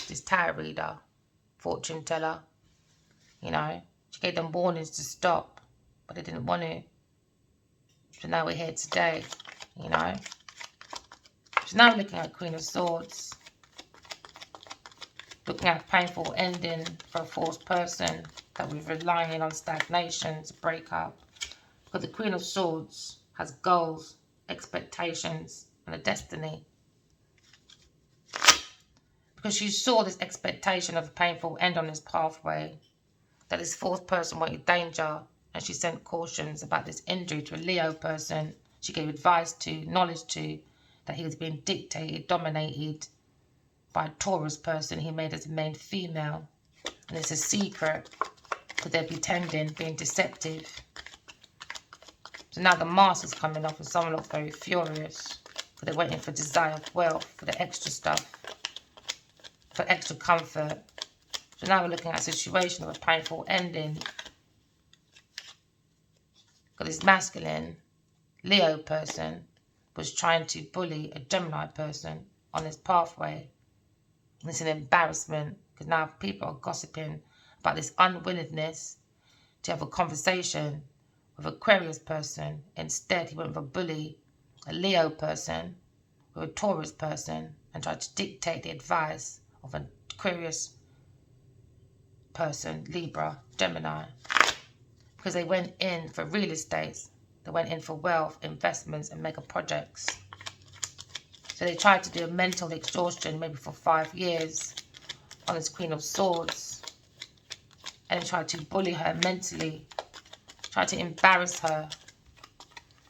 this tarot reader, fortune teller, you know. She gave them warnings to stop, but they didn't want to. So now we're here today, you know. So now we're looking at Queen of Swords. Looking at a painful ending for a false person that was relying on stagnation to break up. Because the Queen of Swords has goals, expectations, and a destiny. Because she saw this expectation of a painful end on this pathway, that this fourth person wanted danger, and she sent cautions about this injury to a Leo person. She gave advice to, knowledge to, that he was being dictated, dominated by a Taurus person he made as a main female. And it's a secret because they're pretending, being deceptive. So now the mask is coming off and someone looks very furious because they're waiting for desire of wealth, for the extra stuff, for extra comfort. So now we're looking at a situation of a painful ending. Because this masculine Leo person was trying to bully a Gemini person on his pathway. And it's an embarrassment because now people are gossiping about this unwillingness to have a conversation with an Aquarius person. Instead, he went with a bully, a Leo person, with a Taurus person, and tried to dictate the advice of an Aquarius person, Libra, Gemini. Because they went in for real estate, they went in for wealth, investments, and mega projects. So they tried to do a mental exhaustion maybe for 5 years on this Queen of Swords. And they tried to bully her mentally, tried to embarrass her.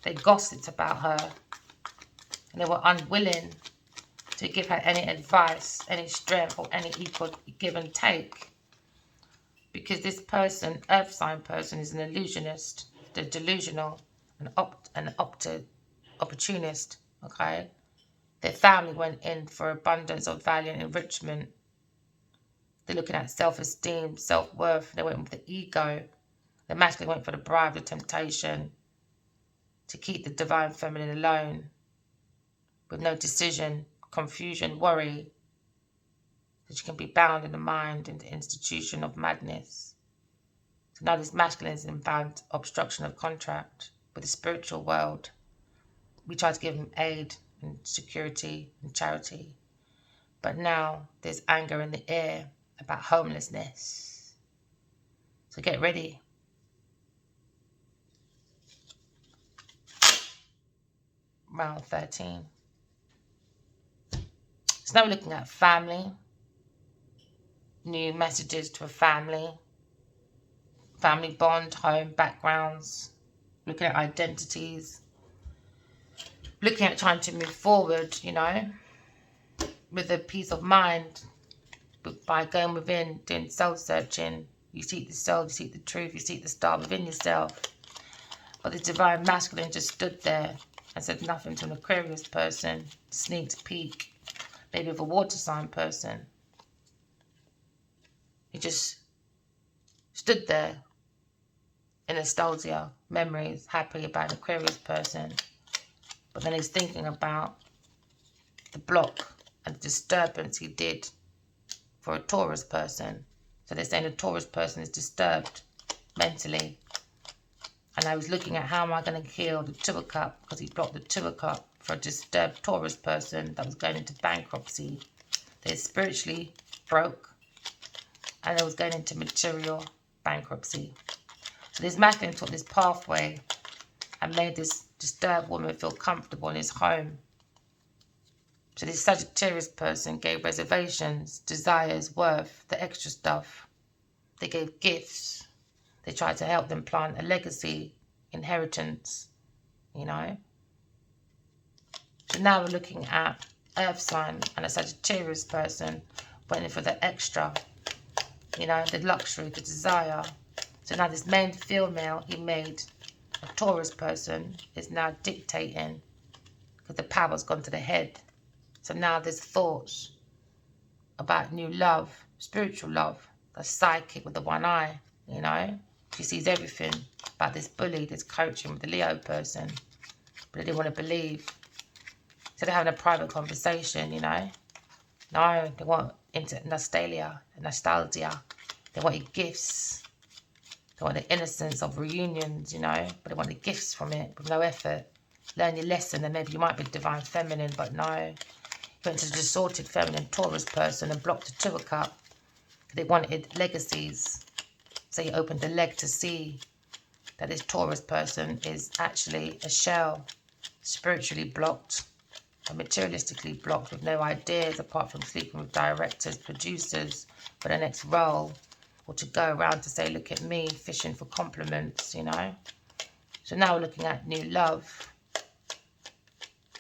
They gossiped about her. And they were unwilling to give her any advice, any strength, or any equal give and take. Because this person, earth sign person, is an illusionist. They're delusional, an opportunist, okay? Their family went in for abundance of value and enrichment. They're looking at self-esteem, self-worth. They went with the ego. They masculine went for the bribe, the temptation to keep the divine feminine alone with no decision, confusion, worry, that she can be bound in the mind in the institution of madness. So now this masculine is in bound obstruction of contract with the spiritual world. We try to give him aid and security and charity. But now there's anger in the air about homelessness. So get ready. Round 13. So now we're looking at family. New messages to a family. Family bond, home, backgrounds. Looking at identities. Looking at trying to move forward, you know, with a peace of mind. By going within, doing soul searching. You seek the soul, you seek the truth, you seek the star within yourself. But the divine masculine just stood there and said nothing to an Aquarius person. Sneaked peek. Maybe with a water sign person. He just stood there in nostalgia, memories, happy about an Aquarius person. But then he's thinking about the block and the disturbance he did for a Taurus person. So they're saying a Taurus person is disturbed mentally. And I was looking at how am I going to heal the Two of Cups, because he blocked the Two of Cups for a disturbed Taurus person that was going into bankruptcy. They're spiritually broke and they was going into material bankruptcy. So this masculine took this pathway and made this disturbed woman feel comfortable in his home. So this Sagittarius person gave reservations, desires, worth, the extra stuff. They gave gifts. They tried to help them plant a legacy, inheritance, you know. So now we're looking at Earth sign and a Sagittarius person waiting for the extra, you know, the luxury, the desire. So now this main female he made, a Taurus person, is now dictating because the power's gone to the head. So now there's thoughts about new love, spiritual love, the psychic with the one eye, you know. She sees everything about this bully, this coaching with the Leo person. But they didn't want to believe. So they're having a private conversation, you know. No, they want into nostalgia. They wanted gifts. They want the innocence of reunions, you know. But they want the gifts from it with no effort. Learn your lesson and maybe you might be divine feminine, but no. Went to the distorted feminine Taurus person and blocked the Two of Cups. They wanted legacies. So you opened the leg to see that this Taurus person is actually a shell, spiritually blocked, and materialistically blocked with no ideas apart from sleeping with directors, producers for the next role, or to go around to say, look at me, fishing for compliments, you know. So now we're looking at new love.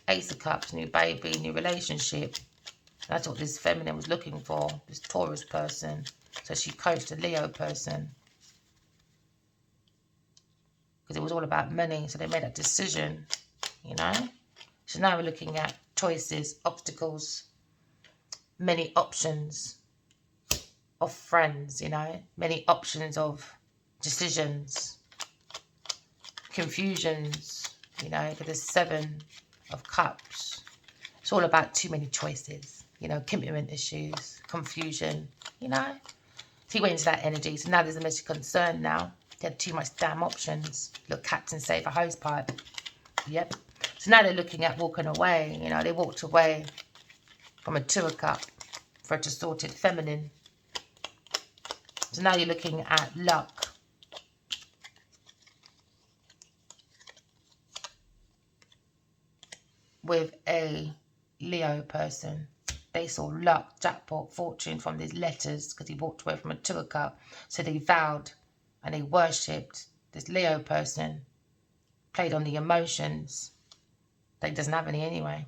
Ace of Cups, new baby, new relationship. That's what this feminine was looking for, this Taurus person. So she coached a Leo person. because it was all about money. So they made that decision, you know. So now we're looking at choices, obstacles, many options of friends, you know, many options of decisions, confusions, you know, because there's 7 of Cups. It's all about too many choices, you know, commitment issues, confusion, you know. So he went into that energy. So now there's a message of concern now. They had too much damn options. Look, Captain Save a hose pipe. Yep. So now they're looking at walking away. You know, they walked away from a 2 of Cups for a distorted feminine. So now you're looking at luck. With a Leo person. They saw luck, jackpot, fortune from these letters because he walked away from a 2 of Cups. So they vowed and they worshipped this Leo person. Played on the emotions. That he doesn't have any anyway.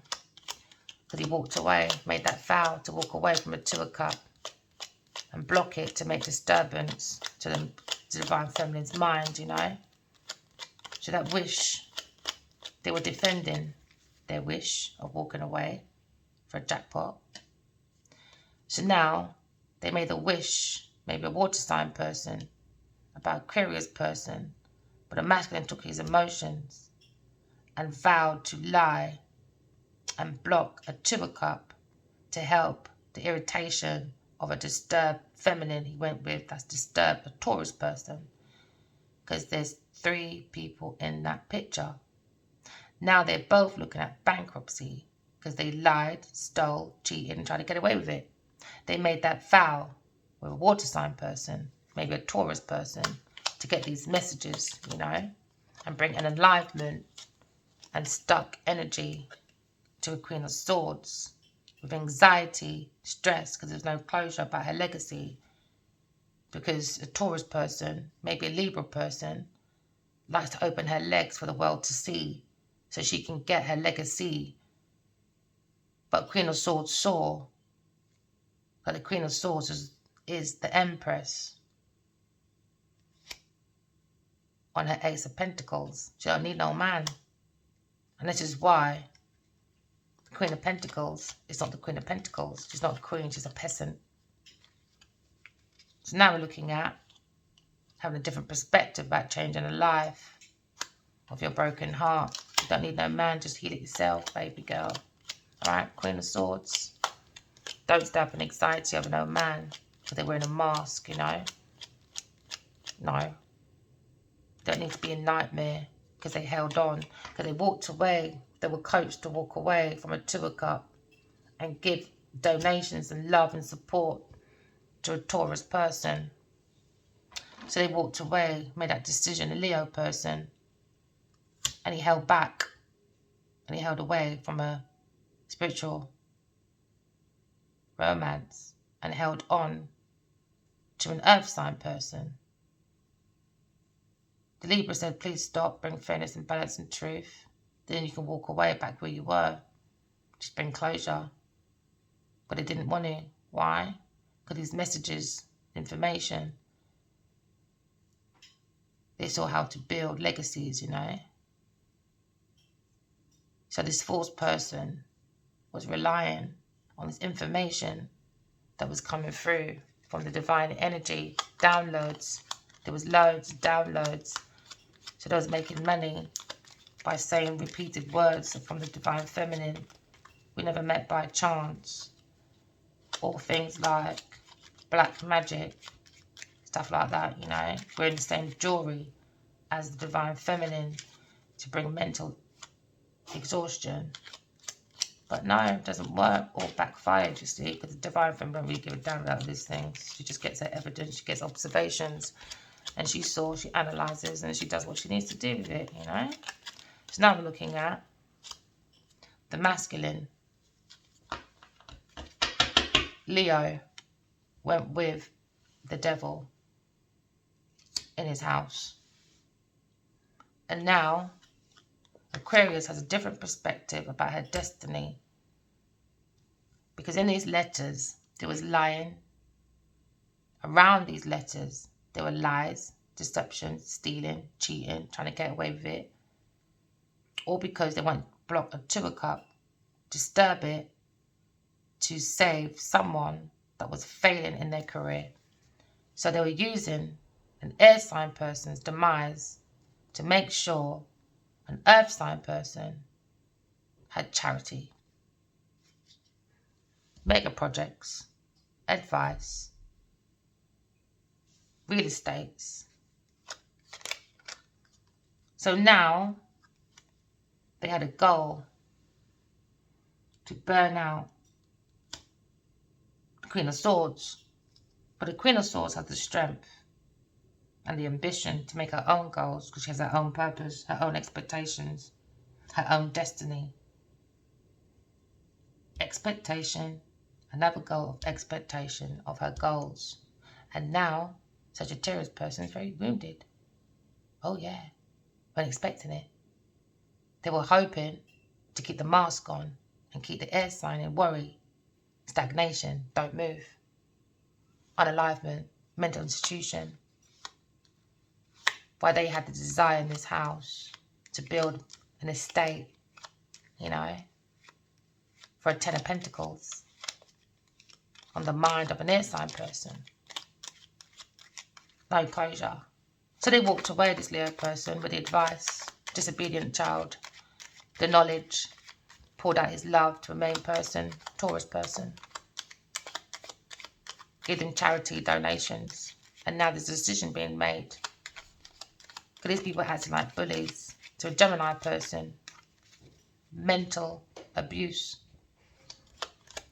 Because he walked away, made that vow to walk away from a 2 of Cups. And block it to make disturbance to the Divine Feminine's mind, you know. So that wish, they were defending their wish of walking away for a jackpot. So now they made a wish, maybe a water sign person, about Aquarius person, but a masculine took his emotions and vowed to lie and block a 2 of Cups to help the irritation of a disturbed feminine he went with, that's disturbed, a Taurus person, because there's 3 people in that picture. Now they're both looking at bankruptcy because they lied, stole, cheated and tried to get away with it. They made that vow with a water sign person, maybe a Taurus person, to get these messages, you know, and bring an enlightenment and stuck energy to a Queen of Swords with anxiety, stress, because there's no closure about her legacy. Because a Taurus person, maybe a Libra person, likes to open her legs for the world to see so she can get her legacy. But Queen of Swords saw that the Queen of Swords is the Empress on her Ace of Pentacles. She don't need no man. And this is why the Queen of Pentacles is not the Queen of Pentacles. She's not a queen, she's a peasant. So now we're looking at having a different perspective about changing a life of your broken heart. You don't need no man, just heal it yourself, baby girl. Alright, Queen of Swords. Don't stop in anxiety over no man because they're wearing a mask, you know. No. Don't need to be a nightmare because they held on. Because they walked away. They were coached to walk away from a 2 of Cups and give donations and love and support to a Taurus person. So they walked away, made that decision, a Leo person. And he held back. And he held away from a spiritual romance. And held on to an earth sign person. The Libra said, please stop, bring fairness and balance and truth. Then you can walk away back where you were. Just bring closure. But they didn't want to. Why? Because these messages, information, they saw how to build legacies, you know. So this fourth person was relying on this information that was coming through from the divine energy, downloads. There was loads of downloads. So they was making money by saying repeated words from the divine feminine. We never met by chance. Or things like black magic, stuff like that, you know. Wearing the same jewelry as the divine feminine to bring mental exhaustion. But no, it doesn't work. All backfired, you see, because the divine feminine don't really give a damn about these things. She just gets her evidence, she gets observations, and she analyzes, and she does what she needs to do with it, you know. So now we're looking at the masculine. Leo went with the devil in his house. And now Aquarius has a different perspective about her destiny. Because in these letters, there was lying. Around these letters, there were lies. deception, stealing, cheating, trying to get away with it, or because they want to block a 2 of Cups, disturb it to save someone that was failing in their career. So they were using an air sign person's demise to make sure an earth sign person had charity, mega projects, advice, real estates. So now they had a goal to burn out the Queen of Swords. But the Queen of Swords has the strength and the ambition to make her own goals because she has her own purpose, her own expectations, her own destiny. Expectation, another goal of expectation of her goals. And now, Sagittarius person is very wounded. Oh yeah, weren't expecting it. They were hoping to keep the mask on and keep the air sign in worry, stagnation, don't move, unalivement, mental institution. Why they had the desire in this house to build an estate, for a 10 of Pentacles on the mind of an air sign person. No closure. So they walked away, this Leo person, with the advice, disobedient child, the knowledge, poured out his love to a main person, Taurus person, gave them charity donations, and now there's a decision being made. Because these people acting like bullies to a Gemini person, mental abuse.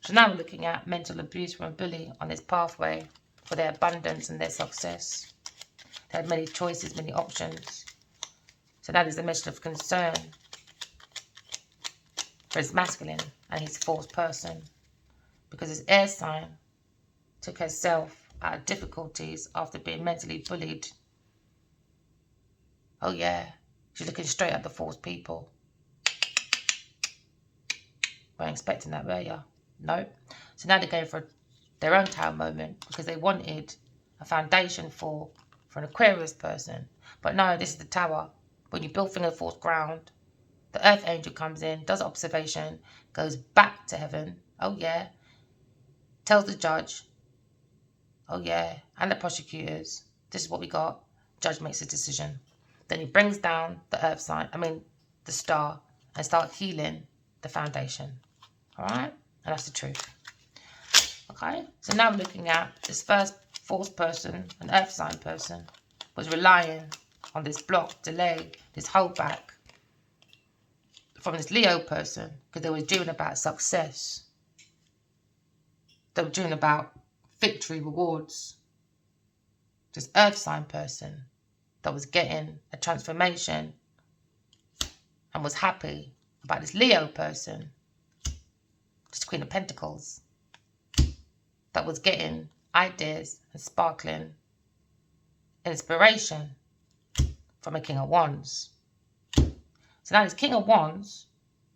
So now we're looking at mental abuse from a bully on this pathway for their abundance and their success. They had many choices, many options. So that is a message of concern for his masculine and his fourth person. Because his air sign took herself out of difficulties after being mentally bullied. Oh yeah, she's looking straight at the fourth people. Weren't expecting that, were you? Nope. So now they're going for their own tower moment because they wanted a foundation for an Aquarius person. But no, this is the tower. When you build finger fourth ground, the earth angel comes in, does observation, goes back to heaven. Oh yeah. Tells the judge. Oh yeah. And the prosecutors. This is what we got. Judge makes a decision. Then he brings down the earth sign, the star, and start healing the foundation. All right? And that's the truth. Okay? So now we're looking at this first fourth person, an earth sign person, was relying on this block, delay, this holdback from this Leo person because they were dreaming about success. They were dreaming about victory, rewards. This earth sign person that was getting a transformation and was happy about this Leo person, this Queen of Pentacles, that was getting ideas and sparkling inspiration from a King of Wands. So now this King of Wands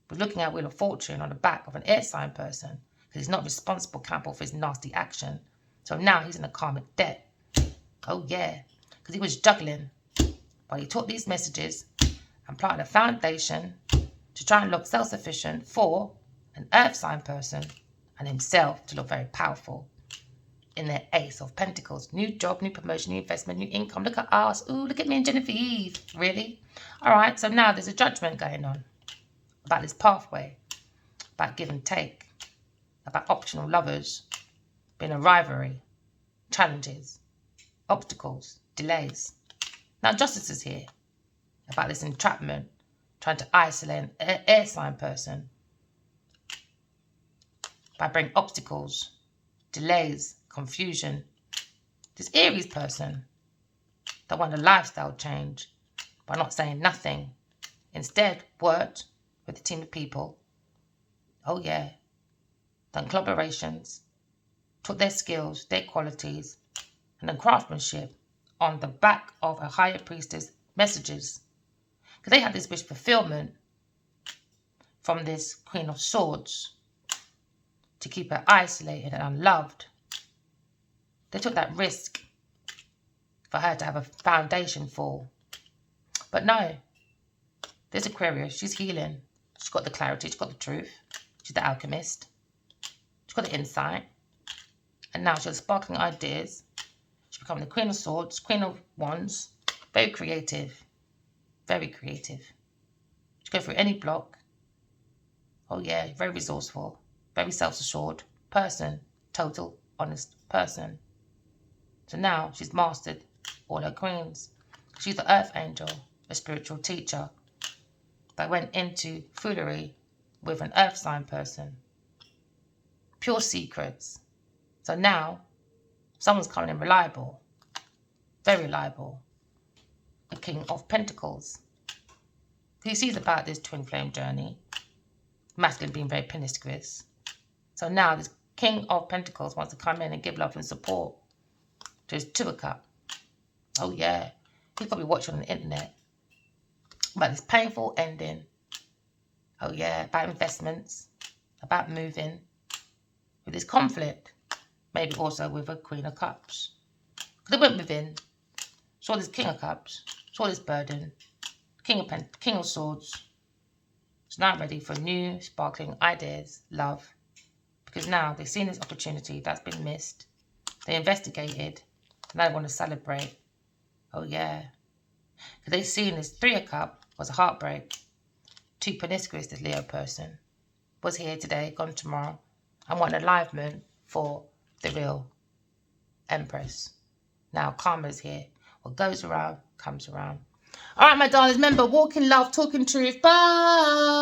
was looking at Wheel of Fortune on the back of an air sign person because he's not responsible, accountable for his nasty action. So now he's in a karmic debt. Oh yeah, because he was juggling. But he took these messages and planted a foundation to try and look self-sufficient for an earth sign person and himself to look very powerful in their Ace of Pentacles. New job, new promotion, new investment, new income. Look at us. Ooh, look at me and Genevieve. Really? All right, so now there's a judgment going on about this pathway, about give and take, about optional lovers, being a rivalry, challenges, obstacles, delays. Now justice is here about this entrapment, trying to isolate an air sign person by bringing obstacles, delays, confusion. This Aries person that wanted a lifestyle change by not saying nothing, instead worked with a team of people. Oh yeah, done collaborations, took their skills, their qualities, and then craftsmanship on the back of a higher priestess messages. Because they had this wish fulfillment from this Queen of Swords to keep her isolated and unloved. They took that risk for her to have a foundation for. But no, there's Aquarius. She's healing. She's got the clarity. She's got the truth. She's the alchemist. She's got the insight. And now she has sparkling ideas. She's become the Queen of Swords, Queen of Wands. Very creative. Very creative. She can go through any block. Oh yeah, very resourceful. Very self-assured person. Total, honest person. So now she's mastered all her queens. She's the Earth Angel, a spiritual teacher that went into foolery with an Earth sign person. Pure secrets. So now someone's coming in reliable. Very reliable. A King of Pentacles. He sees about this twin flame journey. Masculine being very promiscuous. So now this King of Pentacles wants to come in and give love and support to his Two of Cups. Oh yeah, he's probably watching on the internet about this painful ending. Oh yeah, about investments, about moving, with this conflict, maybe also with a Queen of Cups. Because they went within, saw this King of Cups, saw this burden, King of Swords. So now ready for new, sparkling ideas, love. Because now they've seen this opportunity that's been missed. They investigated. Now they want to celebrate. Oh yeah. Because they've seen this Three of Cups was a heartbreak. Too promiscuous, this Leo person. Was here today, gone tomorrow. And want alignment for the real Empress. Now karma's here. What goes around, comes around. All right, my darlings. Remember, walk in love, talk in truth. Bye.